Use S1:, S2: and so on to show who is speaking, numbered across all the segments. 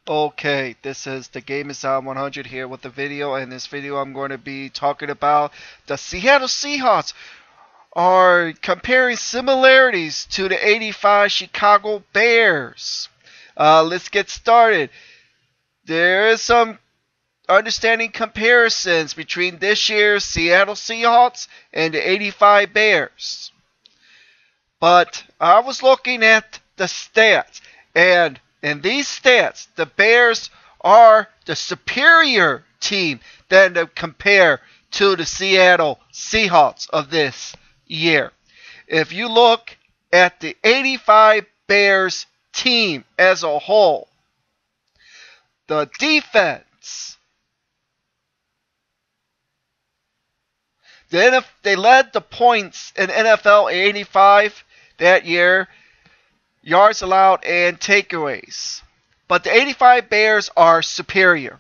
S1: Okay, this is the Game is on 100 here with the video. In this video, I'm going to be talking about the Seattle Seahawks are comparing similarities to the '85 Chicago Bears. Let's get started. There is some understanding comparisons between this year's Seattle Seahawks and the '85 Bears. But I was looking at the stats, and in these stats, the Bears are the superior team than to compare to the Seattle Seahawks of this year. If you look at the '85 Bears team as a whole, the defense, they led the points in NFL '85 that year, yards allowed and takeaways. But the '85 Bears are superior.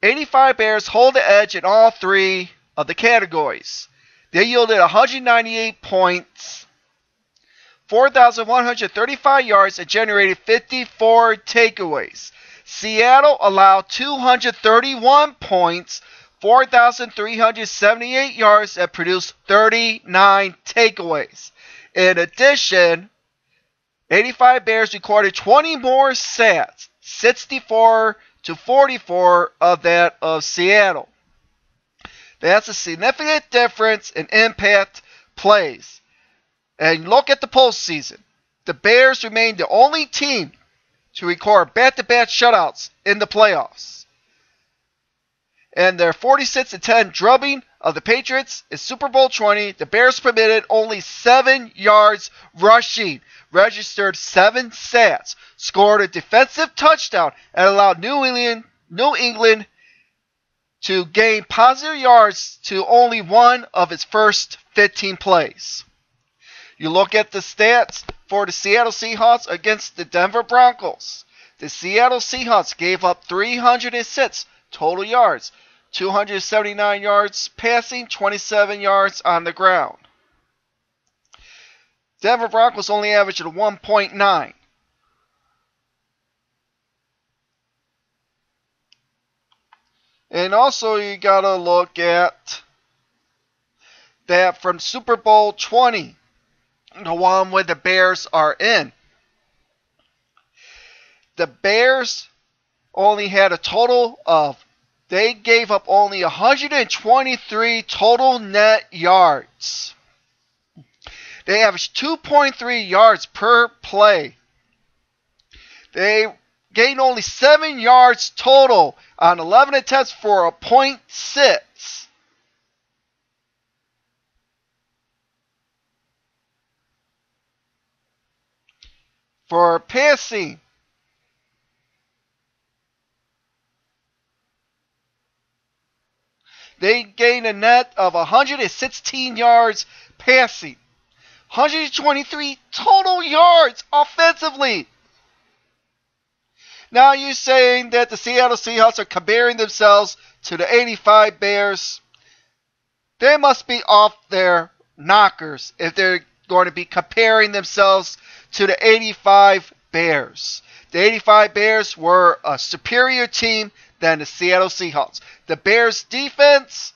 S1: '85 Bears hold the edge in all three of the categories. They yielded 198 points, 4,135 yards, and generated 54 takeaways. Seattle allowed 231 points, 4,378 yards, and produced 39 takeaways. In addition, '85 Bears recorded 20 more sacks, 64 to 44 of that of Seattle. That's a significant difference in impact plays. And look at the postseason. The Bears remain the only team to record back-to-back shutouts in the playoffs. And their 46-10 drubbing of the Patriots in Super Bowl 20, the Bears permitted only 7 yards rushing, registered 7 sacks, scored a defensive touchdown, and allowed New England to gain positive yards to only one of its first 15 plays. You look at the stats for the Seattle Seahawks against the Denver Broncos. The Seattle Seahawks gave up 306 total yards, 279 yards passing, 27 yards on the ground. Denver Broncos only averaged a 1.9. And also you gotta look at that from Super Bowl 20, the one where the Bears are in. The Bears only had a total of, they gave up only 123 total net yards. They averaged 2.3 yards per play. They gained only 7 yards total on 11 attempts for a .6. For passing, they gained a net of 116 yards passing, 123 total yards offensively. Now you're saying that the Seattle Seahawks are comparing themselves to the '85 Bears. They must be off their knockers if they're going to be comparing themselves to the '85 Bears. The '85 Bears were a superior team than the Seattle Seahawks. The Bears' defense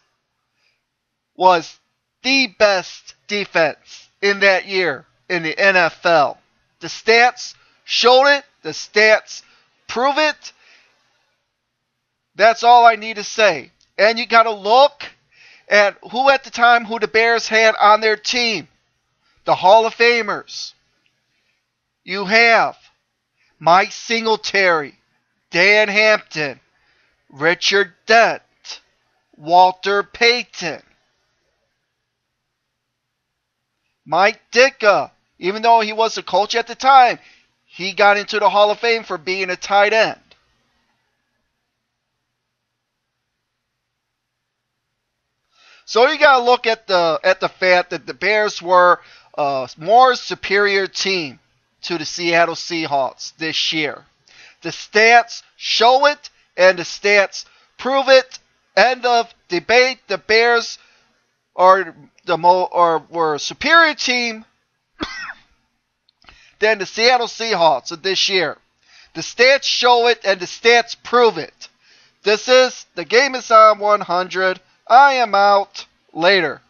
S1: was the best defense in that year in the NFL. The stats showed it. The stats prove it. That's all I need to say. And you got to look at who at the time who the Bears had on their team. The Hall of Famers. You have Mike Singletary, Dan Hampton, Richard Dent, Walter Payton, Mike Ditka. Even though he was a coach at the time, he got into the Hall of Fame for being a tight end. So you got to look at the fact that the Bears were a more superior team to the Seattle Seahawks this year. The stats show it, and the stats prove it. End of debate. The Bears are were a superior team than the Seattle Seahawks of this year. The stats show it and the stats prove it. This is The Game is on 100. I am out. Later.